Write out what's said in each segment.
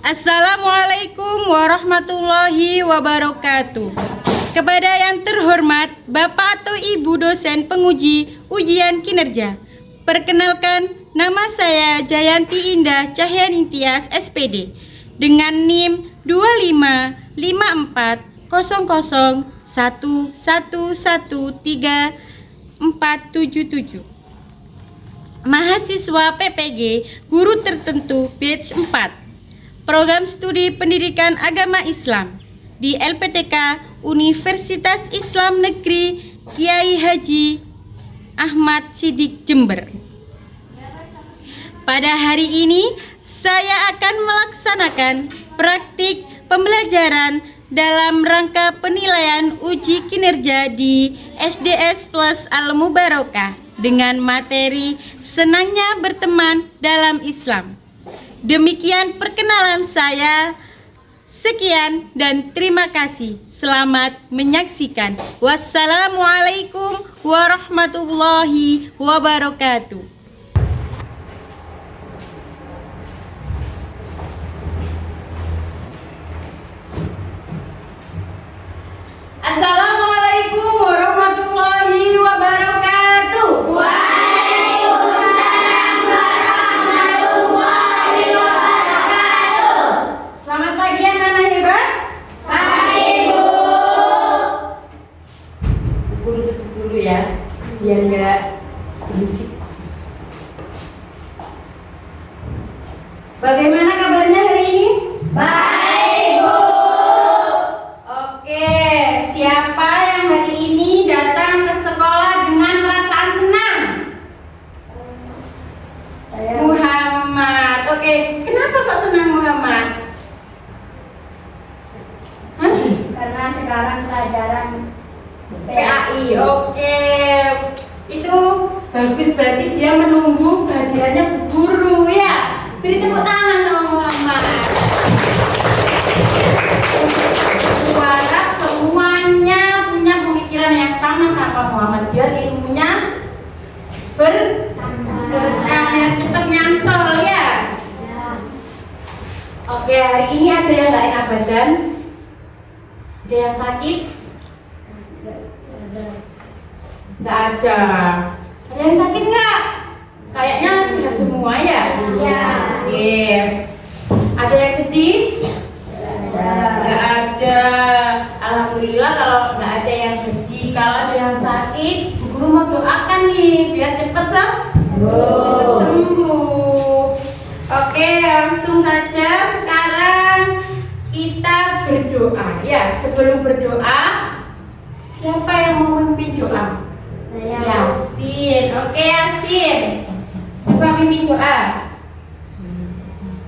Assalamualaikum warahmatullahi wabarakatuh. Kepada yang terhormat Bapak atau Ibu dosen penguji ujian kinerja, perkenalkan, nama saya Jayanti Indah Cahyaningtyas SPD dengan NIM 2550011134477. Mahasiswa PPG Guru Tertentu Batch 4, Program Studi Pendidikan Agama Islam di LPTK Universitas Islam Negeri Kiai Haji Ahmad Siddiq Jember. Pada hari ini saya akan melaksanakan praktik pembelajaran dalam rangka penilaian uji kinerja di SDS Plus Al Mubarakah dengan materi senangnya berteman dalam Islam. Demikian perkenalan saya. Sekian dan terima kasih. Selamat menyaksikan. Wassalamualaikum warahmatullahi wabarakatuh. Assalamualaikum warahmatullahi wabarakatuh. Waalaikumsalam warahmatullahi wabarakatuh. Selamat pagi anak-anak hebat. Pagi, Bu. Guru duduk dulu ya, biar nggak berisik. Bagaimana kabarnya hari ini? Baik, Bu. Oke, siapa yang hari ini datang ke sekolah dengan perasaan senang? Muhammad. Oke, kenapa kok senang Muhammad? Hah? Karena sekarang pelajaran PAI. Oke, itu bagus, berarti dia menunggu kehadirannya guru ya. Beri tepuk tangan sama Muhammad. Harap semuanya punya pemikiran yang sama Muhammad, biar ilmunya berkah, biar cepat nyantol ya. Oke, hari ini ada yang nggak enak badan? Ada yang sakit? Nggak ada. Ada yang sakit nggak? Kayaknya sehat semua ya. Iya. Oke. Ada yang sedih? Nggak ada. Alhamdulillah kalau nggak ada yang sedih. Kalau ada yang sakit, Bu Guru mau doakan nih biar cepat sembuh. Oke, langsung saja sekarang kita berdoa ya. Sebelum berdoa, siapa yang mau memimpin doa? Saya. Yasin. Oke, Yasin, coba mimpin doa.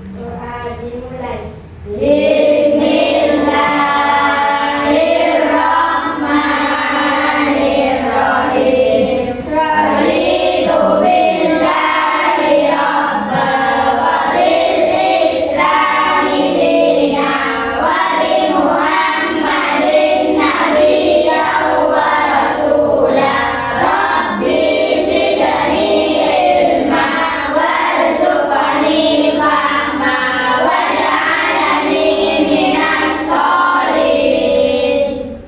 Doa dimulai. Bismillahirrahmanirrahim. Raditu billahi rabba wa bil islami dina wa bi Muhammadin nabiyyan wa rasulah. Rabbi zidni ilma warzuqni fahma waj'alni minas sholihin.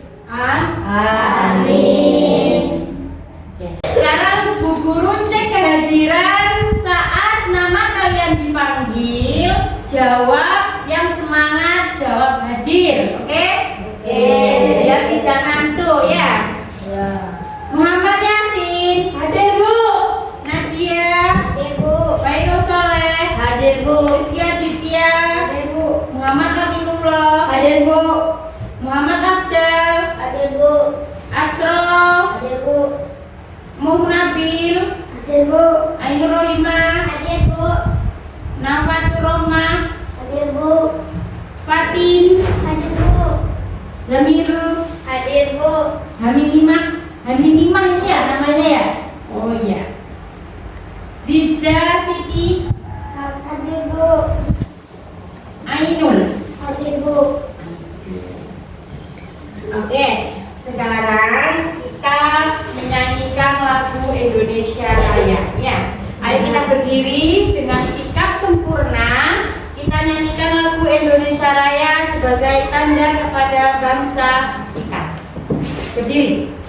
Amin. Sekarang Bu Guru cek kehadiran saat nama kalian dipanggil. Jawab yang semangat, jawab hadir. Oke? Biar tidak ngantuk ya. Muhammad Yasin hadir, Bu. Nadia Hadir, Bu. Bairo Soleh Hadir, Bu. Rizky Aditya, Hadir, Bu. Muhammad Rafiullah, Hadir, Bu. Muhammad Afdal, Hadir, Bu. Asrof, Hadir, Bu. Muh Nabil, Hadir, Bu. Ainur Rohimah, Hadir, Bu. Nafatur Rohmah, Hadir, Bu. Fatin, Hadir, Bu. Zamirul, Hadir, Bu. Hamimimah ini ya namanya ya? Oh iya. Zida Siti, Hadir, Bu. Ainul. Hadir, Bu. Oke, sekarang kita menyanyikan lagu Indonesia Raya ya. Ayo kita berdiri dengan sikap sempurna. Kita nyanyikan lagu Indonesia kepada bangsa kita. Berdiri.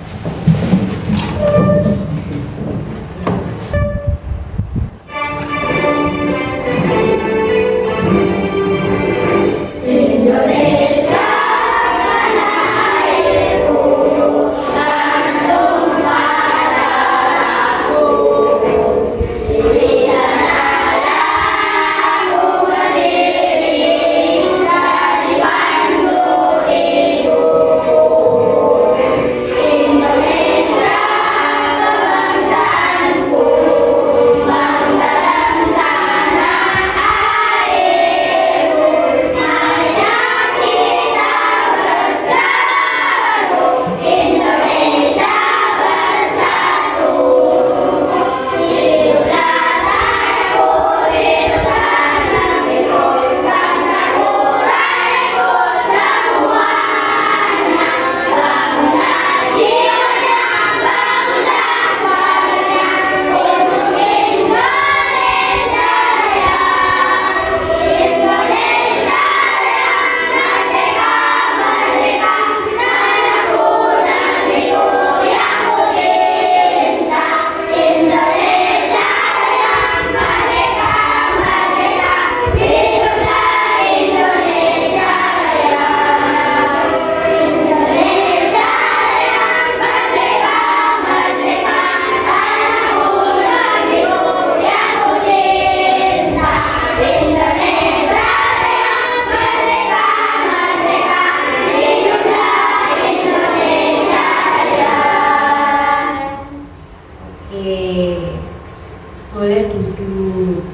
Boleh duduk.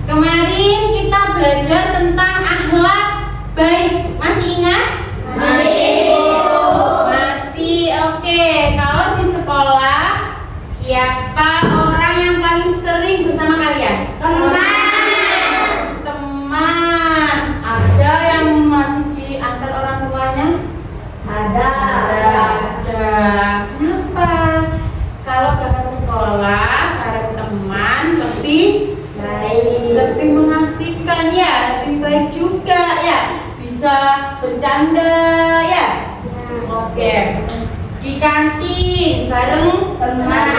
Kemarin kita belajar tentang akhlak baik. Masih ingat? Masih. Oke. Kalau di sekolah, siapa orang yang paling sering bersama kalian? Teman. Ada yang masih diantar orang tuanya? Ada. Kenapa? Kalau berangkat sekolah bareng teman lebih mengasihkan ya, lebih baik juga ya, bisa bercanda ya. Oke. Di kantin bareng teman,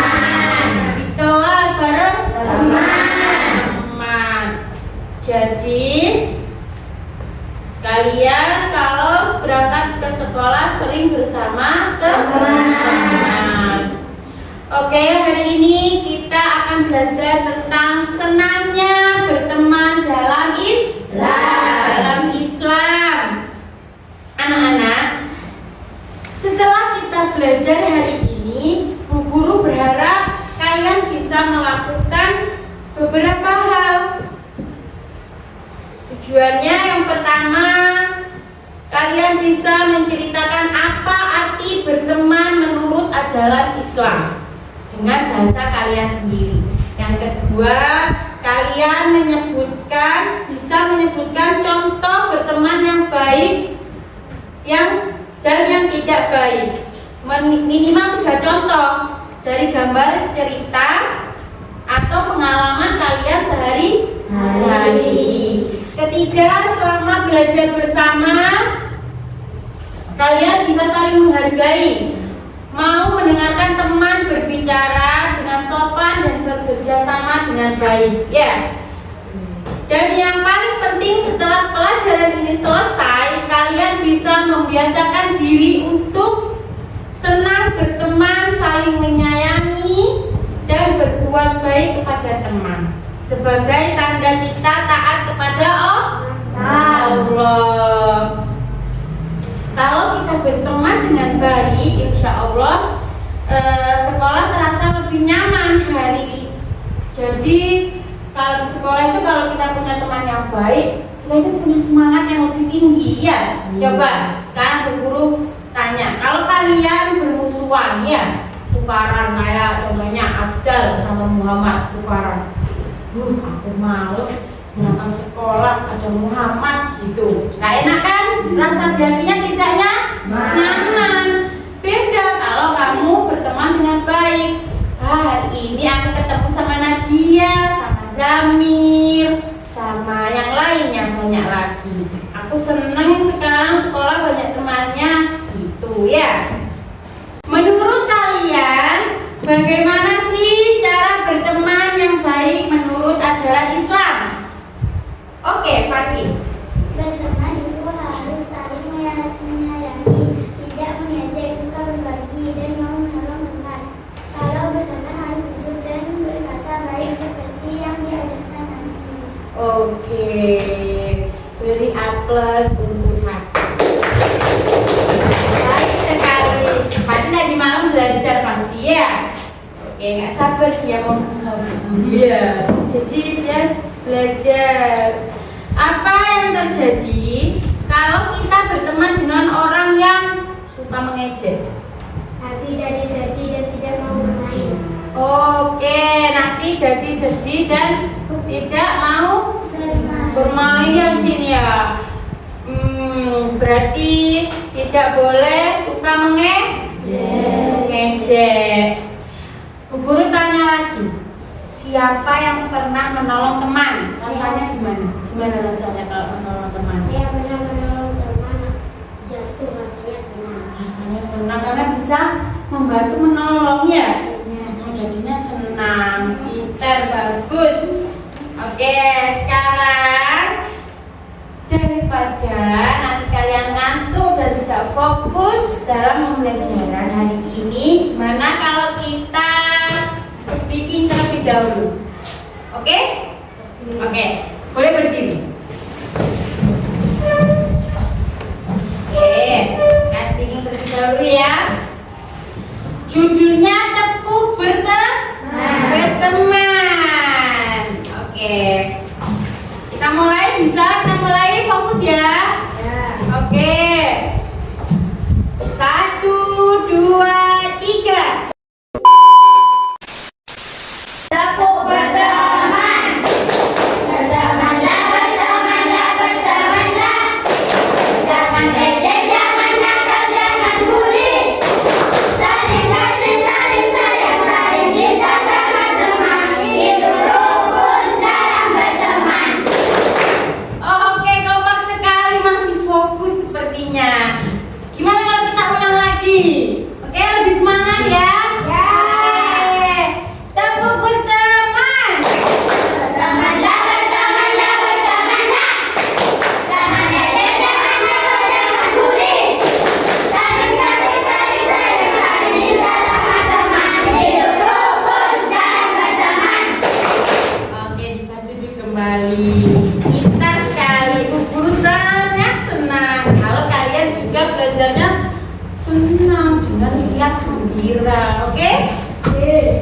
di kelas bareng teman. Jadi kalian kalau berangkat ke sekolah sering bersama teman. Oke, hari ini kita akan belajar tentang senangnya berteman dalam Islam. Anak-anak, setelah kita belajar hari ini, Bu Guru berharap kalian bisa melakukan beberapa hal. Tujuannya yang pertama, kalian bisa menceritakan apa arti berteman menurut ajaran Islam dengan bahasa kalian sendiri. Yang kedua, kalian bisa menyebutkan contoh berteman yang baik dan yang tidak baik. Minimal 3 contoh dari gambar cerita atau pengalaman kalian sehari-hari. Ketiga, selama belajar bersama, kalian bisa saling menghargai, mau mendengarkan teman berbicara dengan sopan dan bekerja sama dengan baik ya. Dan yang paling penting, setelah pelajaran ini selesai, kalian bisa membiasakan diri untuk senang berteman, saling menyayangi dan berbuat baik kepada teman sebagai tanda kita taat kepada Allah. Kalau kita berteman dengan baik, insya Allah sekolah terasa lebih nyaman hari. Jadi kalau di sekolah itu kalau kita punya teman yang baik, kita itu punya semangat yang lebih tinggi ya. Coba sekarang Bu Guru tanya, kalau kalian bermusuhan ya, tukaran kayak contohnya Abdal sama Muhammad tukaran. Aku males menonton sekolah ada Muhammad gitu. Gak enak kan? Rasa jadinya tidaknya nyaman. Beda kalau kamu berteman dengan baik. Hari ini aku ketemu sama Nadia, sama Zamir, sama yang lainnya banyak lagi. Aku seneng sekarang sekolah banyak temannya gitu ya. Menurut kalian bagaimana sih cara berteman yang baik menurut ajaran Islam? Oke, Fatih. Berteman itu harus saling menyayangi, tidak mengejek, suka berbagi, dan mau menolong teman. Kalau berteman harus jujur dan berkata baik seperti yang diajarkan Nabi. Oke, beri A+ untuk Fatih. Baik sekali. Fatih tadi malam belajar pasti ya. Oke, nggak sabar dia mau ketemu. Iya. Jadi dia belajar. Apa yang terjadi kalau kita berteman dengan orang yang suka mengejek? Nanti jadi sedih dan tidak mau bermain. Oke, nanti jadi sedih dan tidak mau bermain ya sini ya. Berarti tidak boleh suka mengejek. Bu Guru tanya lagi, siapa yang pernah menolong teman? Rasanya gimana? Gimana rasanya kalau menolong teman? Saya pernah menolong teman, justru rasanya senang. Rasanya senang karena bisa membantu menolongnya. Jadinya senang, pintar, bagus. Oke, sekarang daripada nanti kalian ngantuk dan tidak fokus dalam pembelajaran hari ini, gimana kalau kita speaking terlebih dahulu? Oke? Oke, boleh berdiri. Oke, kita speaking terlebih dahulu ya. Judulnya tepuk berteman. Oke. Kita mulai, bisa kita mulai, fokus ya. Oke. 1, 2, 3. Tepuk berteman. Bertemanlah, bertemanlah, bertemanlah. Jangan ejek, jangan nakal, jangan bully. Saling kasih, saling sayang, saling cinta sama teman. Itu rukun dalam berteman. Oke, kompak sekali, masih fokus sepertinya. Gimana kalau kita ulang lagi? Oke, lebih semangat ya. Oke. Tepuk berteman. Bertemanlah, bertemanlah, bertemanlah. Jangan ejek, jangan nakal, jangan bully. Saling kasih, saling sayang, saling cinta sama teman. Itu rukun dalam berteman. Oke, bisa duduk kembali. Kita sekali, Bu Guru sangat senang kalau kalian juga belajarnya senang dengan riang gembira. Oke?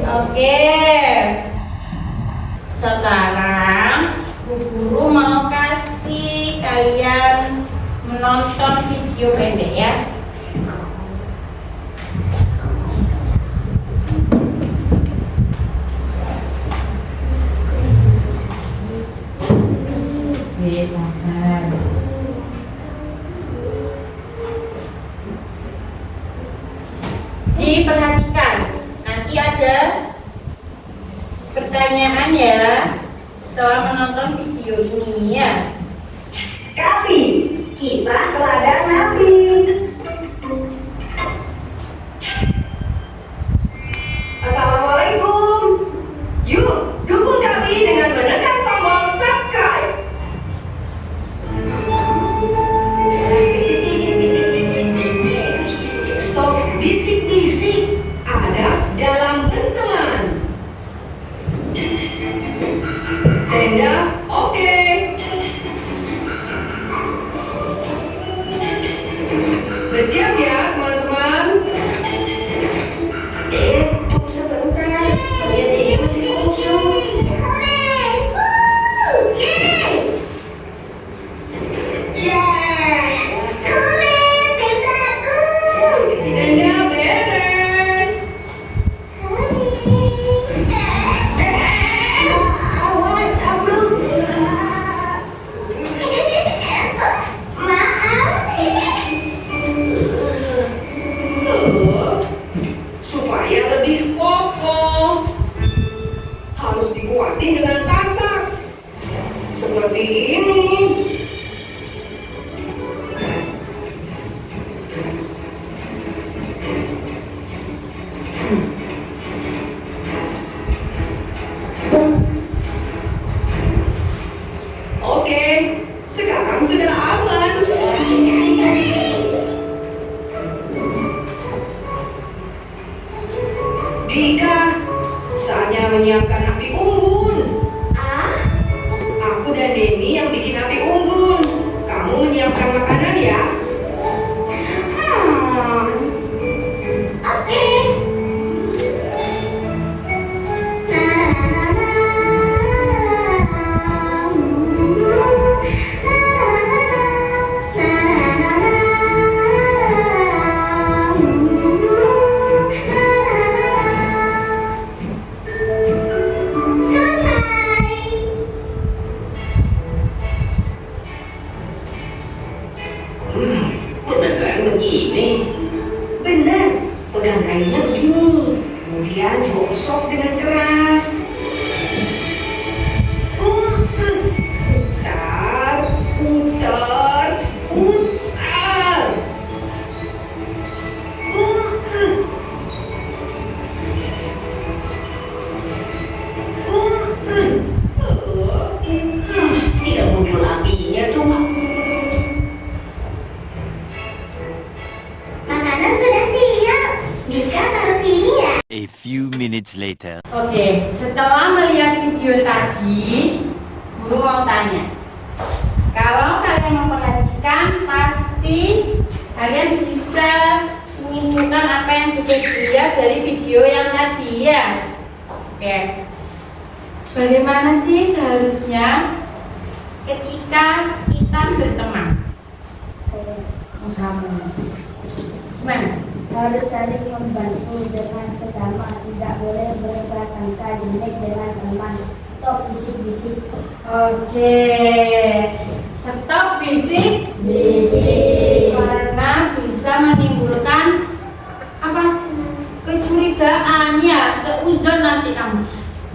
Oke. Sekarang Bu Guru mau kasih kalian menonton video pendek ya. Sabar. Diperhatikan, nanti ada pertanyaan ya setelah menonton video ini ya. Kapi, kisah teladan Nabi. Assalamualaikum. Yuk, dukung kami dengan menekan tombol subscribe. Stop bisik-bisik. Ada dalam berteman. Tenda, oke. Beneran begini? Benar. Pegang kainnya begini. Kemudian gosok dengan keras. Putar, putar, putar. Tidak muncul apinya tuh. Makanan sudah siap. Mika taruh sini ya. A few minutes later. Oke, setelah melihat video tadi, Guru mau tanya. Kalau kalian memperhatikan, pasti kalian bisa menyimpulkan apa yang sudah dilihat dari video yang tadi ya. Oke. Bagaimana sih seharusnya ketika kita berteman? Kamu. Gimana? Harus saling membantu dengan sesama. Tidak boleh berprasangka jelek dengan teman. Stop bisik-bisik. Oke. Stop bisik. Bisik. Karena bisa menimbulkan apa? Kecurigaan ya, seuzon nanti kamu.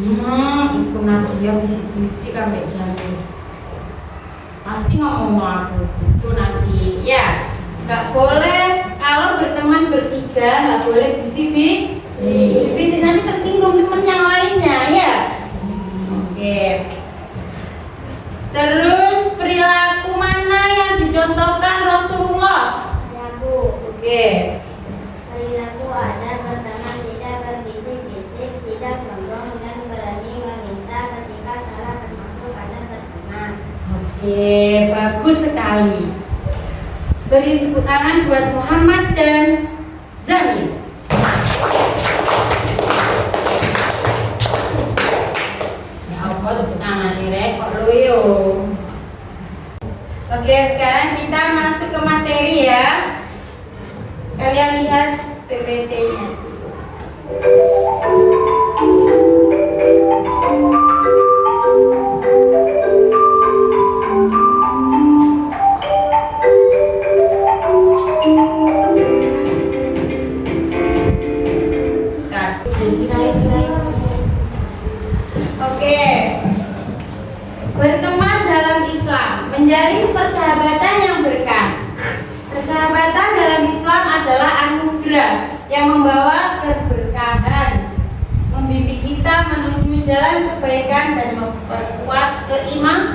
Itu nanti dia bisik-bisik sampai jauh. Pasti ngomong aku itu nanti ya. Gak boleh kalau berteman bertiga, gak boleh bisik-bisik. Bisik nanti tersinggung teman yang lainnya ya. Oke. Terus perilaku mana yang dicontohkan Rasulullah? Perilaku. Oke. Perilaku ada berteman tidak berbisik-bisik, tidak sombong dan berani meminta ketika salah termasuk ada berteman. Oke, bagus sekali. Beri tepuk tangan buat Muhammad dan Zamil. Ya Allah, tepuk tangan nih, kok loyo. Oke, sekarang kita masuk ke materi ya. Kalian lihat PPT-nya. Oke. Berteman dalam Islam, menjalin persahabatan yang berkah. Persahabatan dalam Islam adalah anugerah yang membawa keberkahan, membimbing kita menuju jalan kebaikan dan memperkuat keimanan.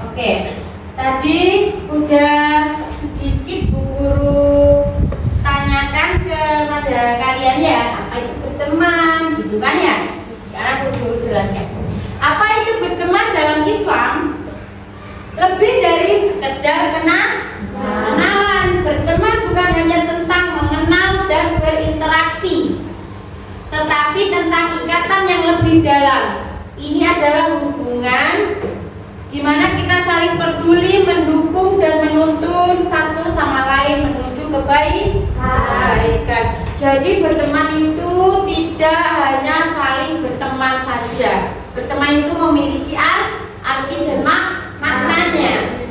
Oke, tadi udah sedikit Bu Guru tanyakan kepada kalian ya, apa itu berteman, gitu kan ya? Sekarang Bu Guru jelaskan. Apa itu berteman dalam Islam? Lebih dari sekedar kenalan. Berteman bukan hanya tentang mengenal dan berinteraksi, tetapi tentang ikatan yang lebih dalam. Ini adalah hubungan di mana kita saling peduli, mendukung dan menuntun satu sama lain menuju kebaikan. Jadi berteman itu tidak hanya saling berteman saja. Berteman itu memiliki arti dan maknanya.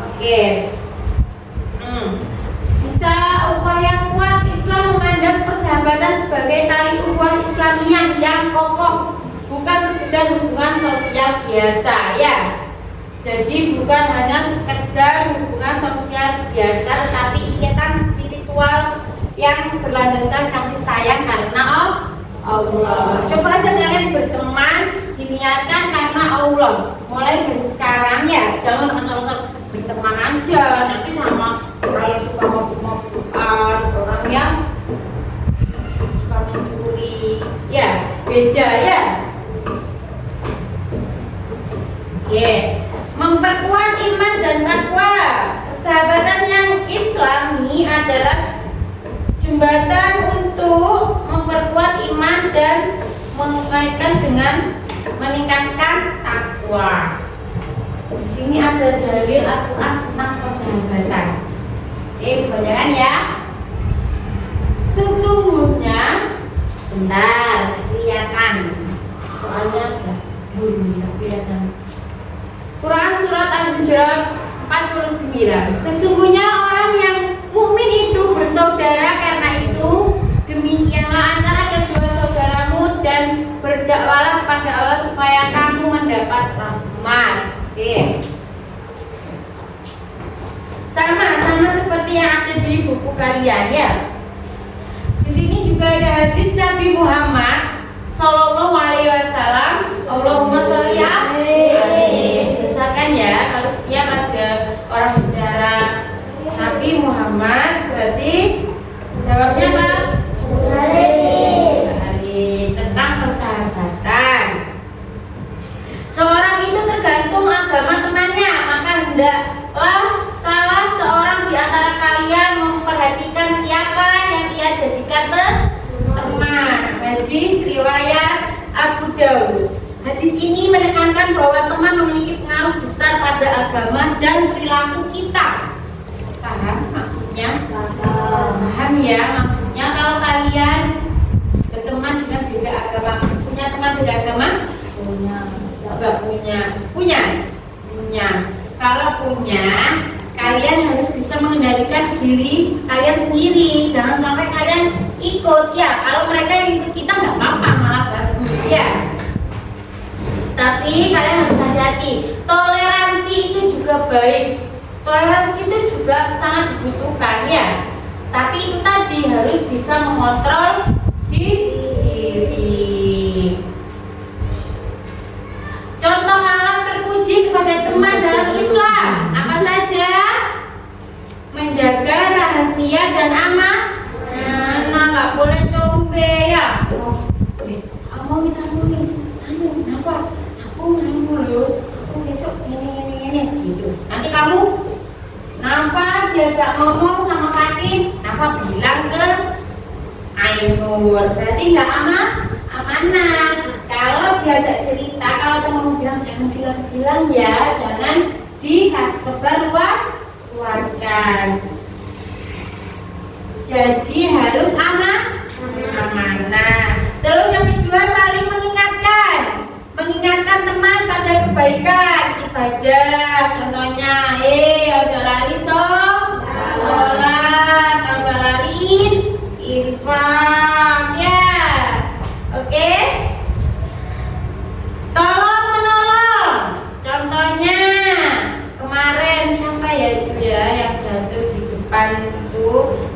Oke. Bisa upaya kuat Islam memandang persahabatan sebagai tali ukhuwah Islamiyah yang kokoh, bukan sekedar hubungan sosial biasa ya. Jadi bukan hanya sekedar hubungan sosial biasa, tetapi ikatan spiritual yang berlandaskan kasih sayang karena Allah. Coba aja kalian berteman diniatkan karena Allah. Mulai dari sekarang ya, jangan asal-asal berteman aja nanti sama orang yang suka mabuk-mabukan, orang yang suka mencuri. Ya, beda ya. Oke. Memperkuat iman dan takwa. Persahabatan yang Islami adalah jembatan untuk memperkuat iman dan mengaitkan dengan meningkatkan takwa. Di sini ada dalil Al-Quran tentang persahabatan. Kebanyakan ya. Sesungguhnya, bentar, kelihatan. Soalnya Quran surat Al-Hujurat 49. Sesungguhnya orang yang mukmin itu bersaudara, karena itu demikianlah antara kedua saudaramu dan berdakwalah kepada Allah supaya kamu mendapat rahmat. Oke. Sama seperti yang ada di buku kalian ya. Di sini juga ada hadis Nabi Muhammad Sallallahu Alaihi Wasallam. Allahumma sholli alaihi. Misalkan ya, kalau setiap ada orang bicara Nabi Muhammad, berarti jawabnya apa? Alaihi. Tentang persahabatan. Seorang itu tergantung agama temannya, maka hendaklah salah seorang di antara kalian memperhatikan siapa yang ia jadikan teman. Hadis riwayat Abu Dawud. Hadis ini menekankan bahwa teman memiliki pengaruh besar pada agama dan perilaku kita. Paham maksudnya? Paham ya, maksudnya kalau kalian berteman dengan beda agama, punya teman beda agama? Enggak punya. Kalau punya, kalian harus bisa mengendalikan diri kalian sendiri. Jangan sampai kalian ikut ya. Kalau mereka yang ikut kita nggak apa-apa, malah bagus ya. Tapi kalian harus hati-hati. Toleransi itu juga baik. Toleransi itu juga sangat dibutuhkan ya. Tapi itu tadi harus bisa mengontrol diri. Contoh hal terpuji kepada teman dalam Islam apa saja? Menjaga rahasia dan amanah. Nah, nggak boleh combe ya. Nafa, aku lulus, aku besok ini gitu. Nanti kamu Nafa diajak ngomong sama Fatin, Nafa bilang ke Ainur, berarti nggak amanah. Kalau diajak cerita, kalau teman bilang jangan bilang ya, jangan disebar luaskan. Jadi harus amanah. Terus yang kedua, saling mengingatkan teman pada kebaikan ibadah. Contohnya, ojo lali sholat, ojo lali infak ya. Oke? Tolong menolong. Contohnya kemarin siapa ya itu ya yang jatuh di depan itu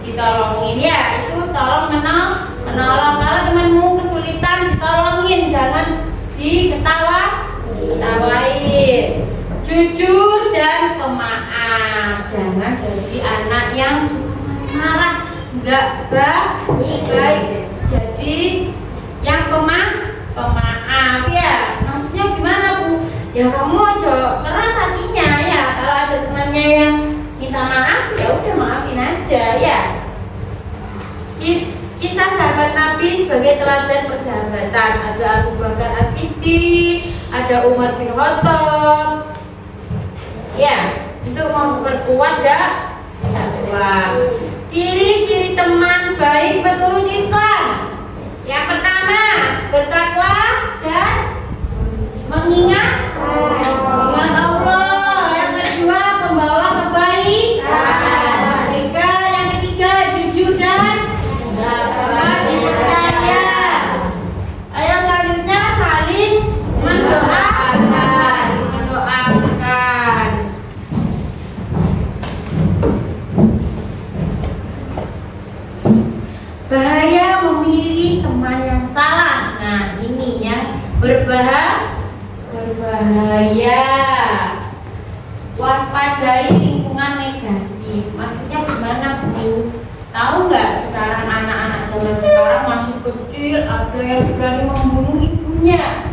ditolongin ya, itu tolong menolong. Kalau temanmu kesulitan ditolongin, jangan diketawain. Jujur dan pemaaf. Jangan jadi anak yang suka marah, enggak baik. Jadi yang pemaaf ya. Maksudnya gimana Bu? Ya kamu aja keras hatinya ya. Kalau ada temannya yang minta maaf, ya udah maafin aja ya. Kisah sahabat Nabi sebagai teladan persahabatan. Ada Abu Bakar As-Siddiq, ada Umar bin Khattab. Ya, itu mau memperkuat dakwah. Ciri-ciri teman baik menurut Islam. Yang pertama, bertakwa dan mengingat Allah. Yang kedua, pembawa kebaikan. Yang ketiga, jujur dan dapat dipercaya. Ayo selanjutnya saling mendoakan. Bahaya memilih teman yang salah. Nah, ini yang berbahaya. Waspadai lingkungan negatif. Maksudnya gimana Bu? Tahu nggak sekarang anak-anak zaman sekarang masih kecil ada yang berani membunuh ibunya.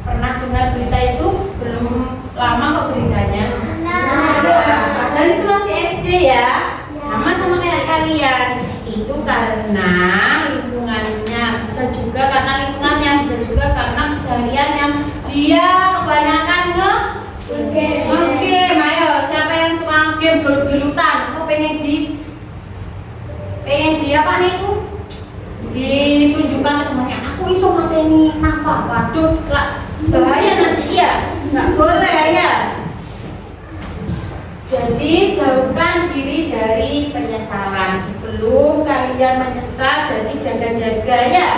Pernah dengar berita itu? Belum lama kok beritanya. Padahal itu masih SD ya. Sama kayak kalian. Itu karena lingkungannya, bisa juga karena lingkungannya, bisa juga karena kesehariannya. Dia kebanyakan nge-game. Ayo, siapa yang suka nge-game gelut-gelutan? Aku pengen di apa nih ditunjukkan ke temannya. Aku iso mateni Nafa. Waduh, Bahaya nanti ya, nggak boleh ya. Jadi jauhkan diri dari penyesalan sebelum kalian menyesal. Jadi jaga-jaga ya,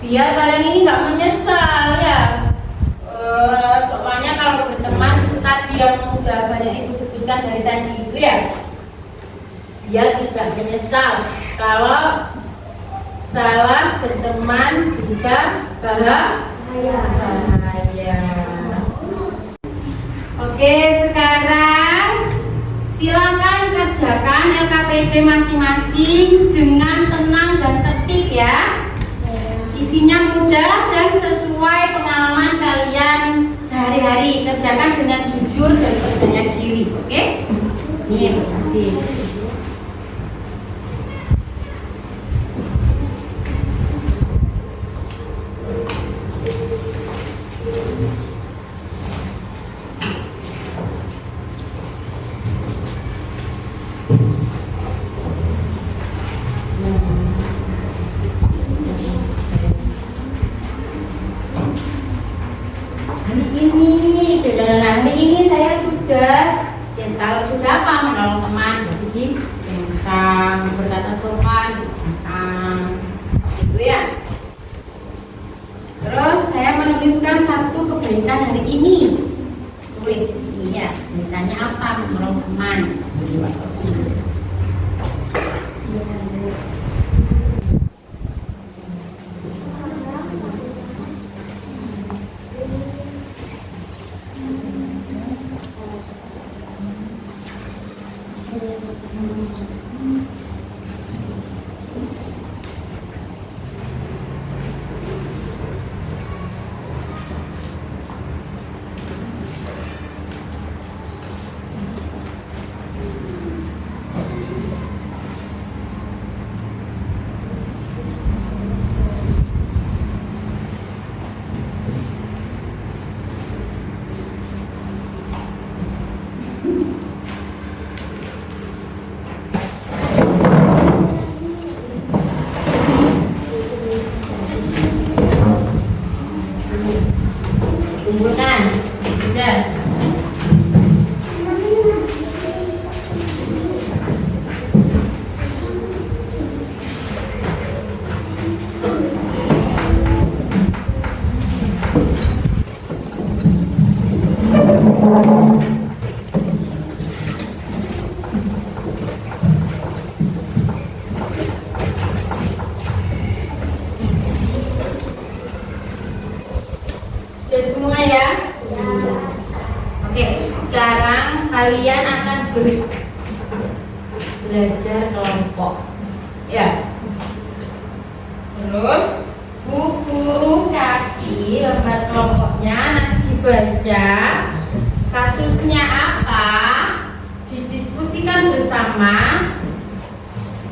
biar kalian ini nggak menyesal ya. Soalnya kalau berteman tadi yang udah banyak ibu sebutkan dari tadi itu ya, biar tidak menyesal. Kalau salah berteman bisa bahaya. Oke, sekarang silakan kerjakan LKPD masing-masing dengan tenang dan tertib ya. Isinya mudah dan sesuai pengalaman kalian sehari-hari. Kerjakan dengan jujur dan percaya diri. Oke? Ini terima kasih. Hari ini saya sudah, kalau sudah apa menolong teman, jadi tentang berkata sopan, gitu ya. Terus saya menuliskan satu kebaikan hari ini, tulis di sini ya. Kebaikannya apa? Menolong teman. Kumpulkan, sudah. Sudah semua ya? Oke, sekarang kalian akan belajar kelompok. Ya. Terus Bu Guru kasih lembar kelompoknya, nanti dibaca kasusnya apa, didiskusikan bersama.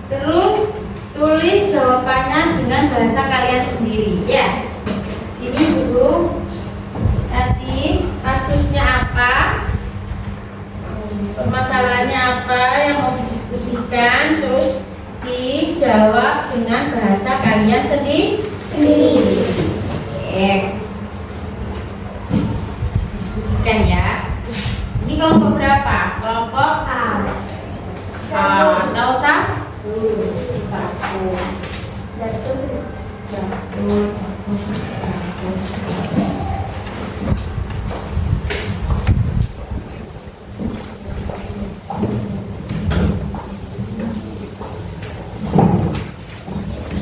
Terus tulis jawabannya dengan bahasa kalian sendiri ya. Sini Bu Guru kasih kasusnya apa, permasalahannya apa yang mau didiskusikan, terus dijawab dengan bahasa kalian sendiri. Diskusikan ya. Ini kelompok berapa? Kelompok A. Atau satu.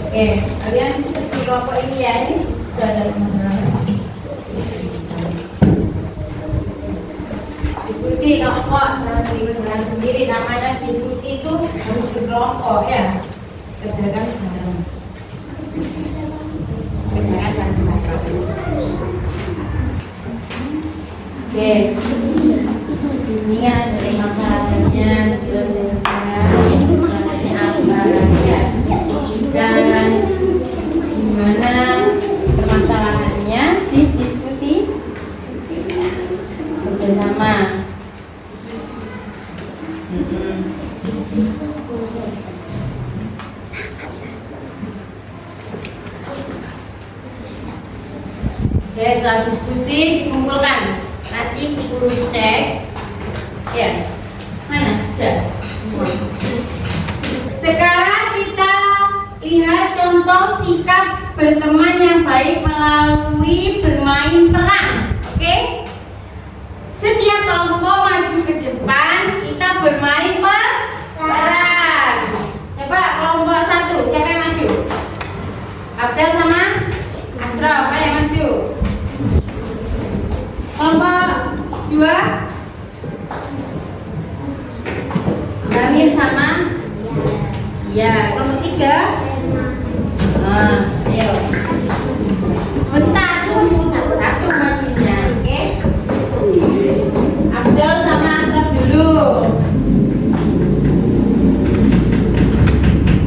Oke, kalian seperti kelompok ini ya, ini sudah ada teman-teman. Diskusi kelompok, jangan berjalan sendiri. Namanya diskusi itu harus berkelompok ya. Kerjakan bareng. Kerjakan bareng. Oke, ini ada masalahnya diselesaikan. Masalahnya apa ya? Dan gimana permasalahannya didiskusi bersama. Oke, Setelah diskusi dikumpulkan. Nanti guru cek. Ya. Mana? Sudah. Semua. Sekarang kita lihat contoh sikap berteman yang baik melalui bermain peran. Oke? Setiap kelompok maju ke depan, kita bermain peran. Coba kelompok 1, siapa yang maju? Abdel sama Asraf, apa yang maju? Kelompok 2, Ramil sama ya. Kelompok 3, ayo. Sebentar, tunggu satu-satu majunya, oke? Abdel sama Asraf dulu.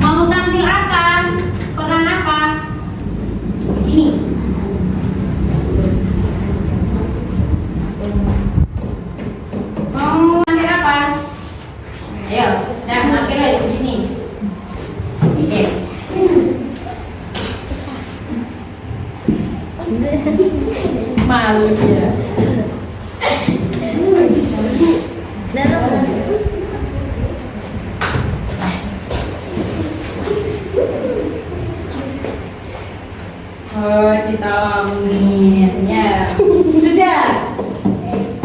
Mau tampil apa? Peran apa? Di sini. Mau tampil apa? Ayo, dan tampil aja di sini. Sip. Malu ya. Oh, ditolongin ya. Sudah.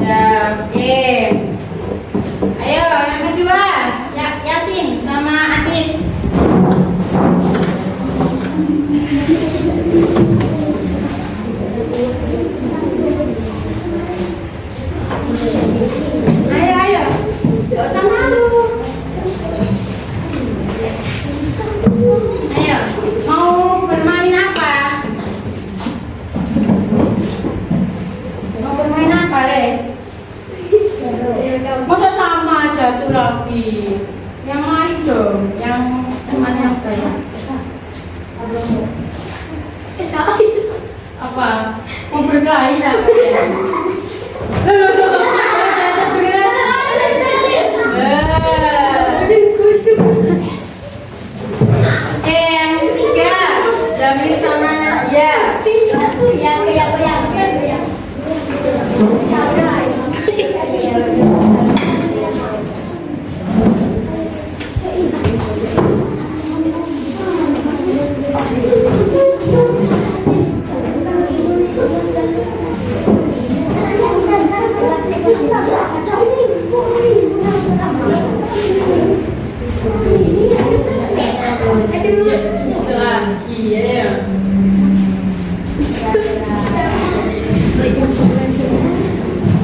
Oke. Ayo yang kedua, ya, Yasin sama Adit. Ayo, gak usah malu. Ayo, mau bermain apa? Mau bermain apa, Le? Masa sama aja tuh lagi. Yang lain dong, yang temannya apa ya? Apa? Mau berkelahi apa ya? Oke, yang ketiga, Jamil sama Nadia. Lagi ya.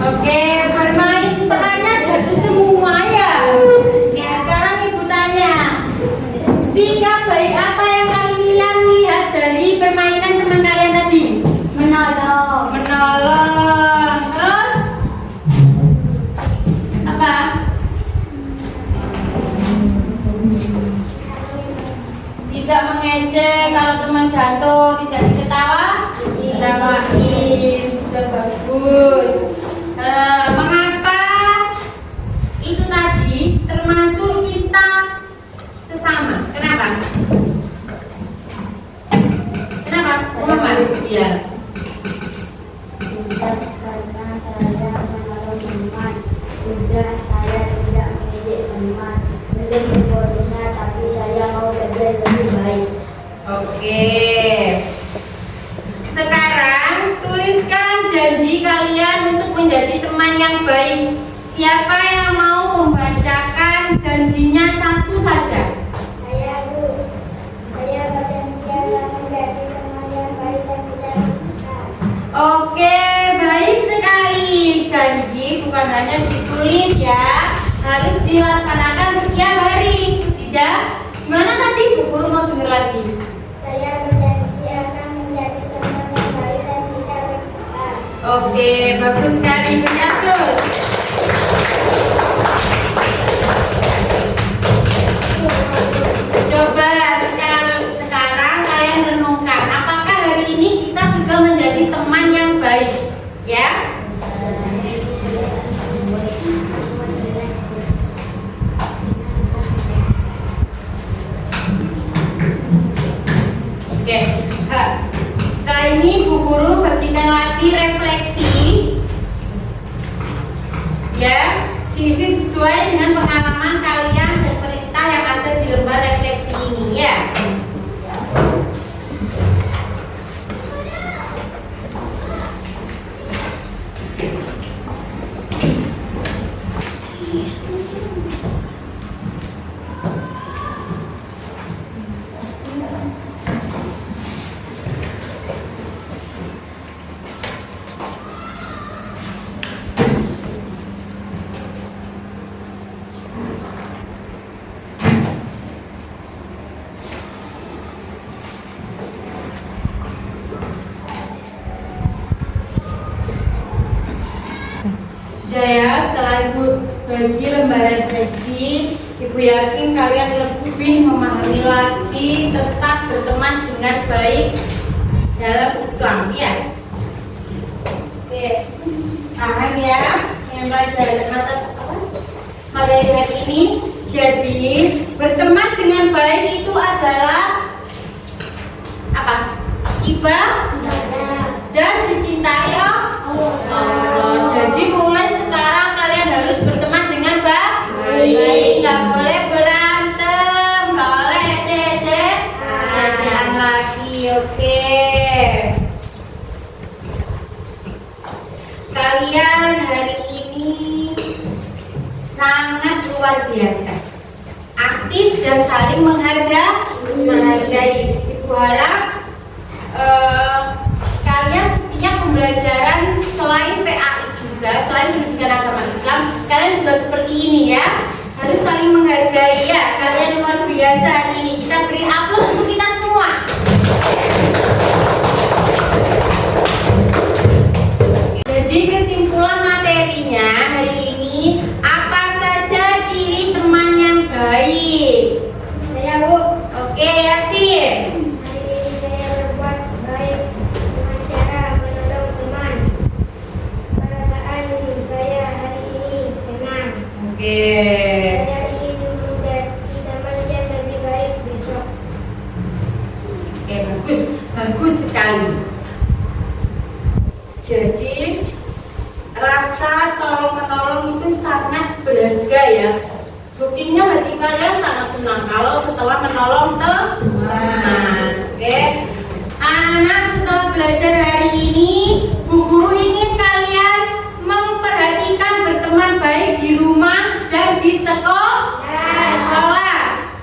Oke, bermain perannya jatuh semua ya. Ya, sekarang ibu tanya, sikap baik apa yang kalian lihat dari permainan teman kalian tadi? Menolong. Menolong. Terus apa? Tidak mengejek kalau teman jatuh, tidak diketawain. Sudah bagus. Mengapa itu tadi termasuk kita sesama? Kenapa? Kenapa? Muhammad? Iya. Karena saya menolong teman, juga saya tidak mengejek teman. Mungkin sempurna, tapi saya mau belajar lebih baik. Oke. Sekarang tuliskan janji kalian untuk menjadi teman yang baik. Siapa yang mau membacakan janjinya satu saja? Saya Bu, saya berjanji akan menjadi teman yang baik dan tidak menyesal. Oke, baik sekali. Janji bukan hanya ditulis ya, harus dilaksanakan setiap hari. Sudah? Gimana tadi? Bu Guru mau dengar lagi. Saya berjanji akan menjadi teman yang baik dan tidak menyesal. Oke, bagus sekali. Beri aplaus. Coba sekarang kalian renungkan, apakah hari ini kita sudah menjadi teman yang baik? Ya? Oke. Setelah ini Bu Guru berikan lagi diisi sesuai dengan pengalaman kalian dan perintah yang ada di lembar refleksi ini ya. Sudah ya, setelah Ibu bagi lembaran refleksi, Ibu yakin kalian lebih memahami lagi tentang berteman dengan baik dalam Islam ya. Oke, paham ya yang materi hari ini. Jadi berteman dengan baik itu adalah apa? Ibadah dan dicintai Allah. Jadi mulai sekarang kalian harus berteman dengan baik. Nggak boleh berantem, nggak boleh cecean lagi, oke? Kalian hari ini sangat luar biasa, aktif dan saling menghargai. Ibu harap kalian setiap pembelajaran selain PAI juga, selain pendidikan agama Islam, kalian juga seperti ini ya, harus saling menghargai ya. Kalian luar biasa hari ini, kita beri aplaus untuk kita semua. Jadi kesimpulan materinya hari ini, apa saja ciri teman yang baik? Saya Bu. Oke, Yasin. Hari ini saya berbuat baik dengan cara menolong teman. Perasaan saya hari ini senang. Oke. Saya ingin menjadi teman yang lebih baik besok. Oke, bagus sekali. Jadi rasa tolong-menolong itu sangat berharga ya. Buktinya hati kalian sangat senang kalau setelah menolong teman. Oke. Anak setelah belajar hari ini, Bu Guru ingin kalian memperhatikan berteman baik di rumah dan di sekolah.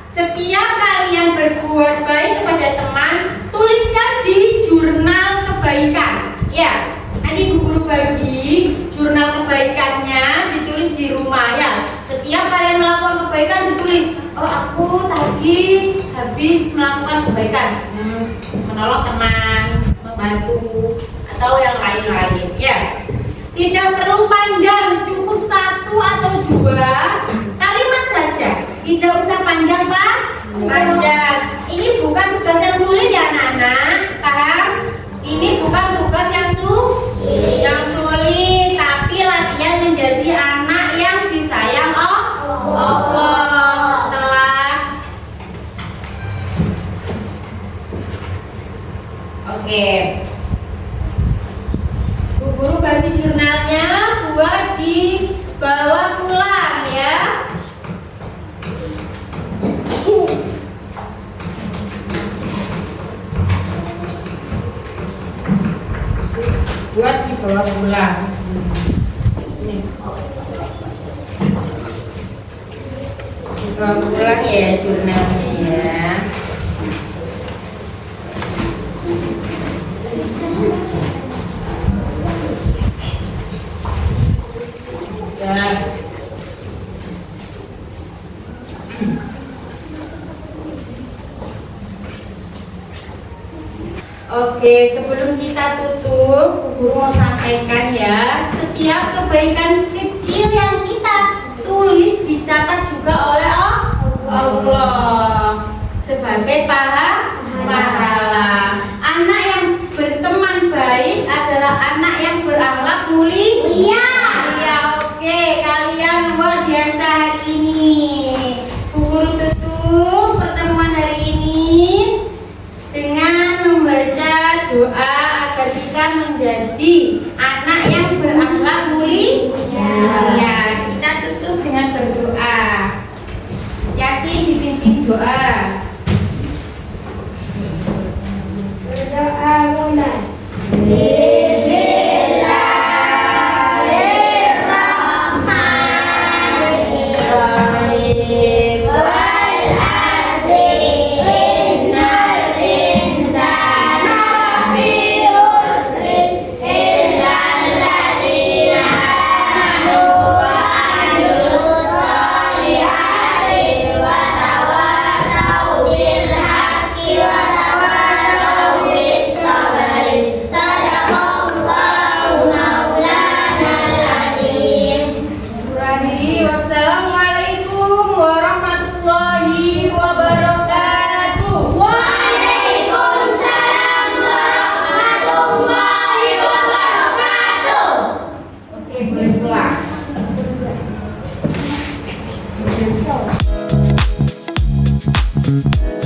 Setiap kalian berbuat baik kepada teman, tuliskan di jurnal kebaikan. Ya, nanti Bu Guru bagi jurnal kebaikannya ditulis di rumah ya. Setiap kalian melakukan kebaikan ditulis, oh aku tadi habis melakukan kebaikan, menolong teman, membantu atau yang lain-lain ya. Tidak perlu panjang, cukup 1 atau 2 kalimat saja. Tidak usah panjang Pak, panjang. Ini bukan tugas yang sulit ya anak-anak, paham? Ini bukan tugas yang sulit, tapi latihan menjadi anak yang disayang Allah. Oke, Bu Guru bagi jurnalnya buat dibawa pulang ya. Buat dibawa pulang. Nih. Dibawa pulang ya jurnalnya ya. Ya. Oke, sebelum kita tutup, Bu Guru mau sampaikan ya, setiap kebaikan kecil yang kita tulis dicatat juga oleh Allah sebagai pahala. Anak yang berteman baik adalah anak yang berakhlak mulia. Oke, kalian luar biasa hari ini. Bu Guru tutup pertemuan hari ini dengan membaca doa agar kita menjadi anak yang berakhlak mulia. Thank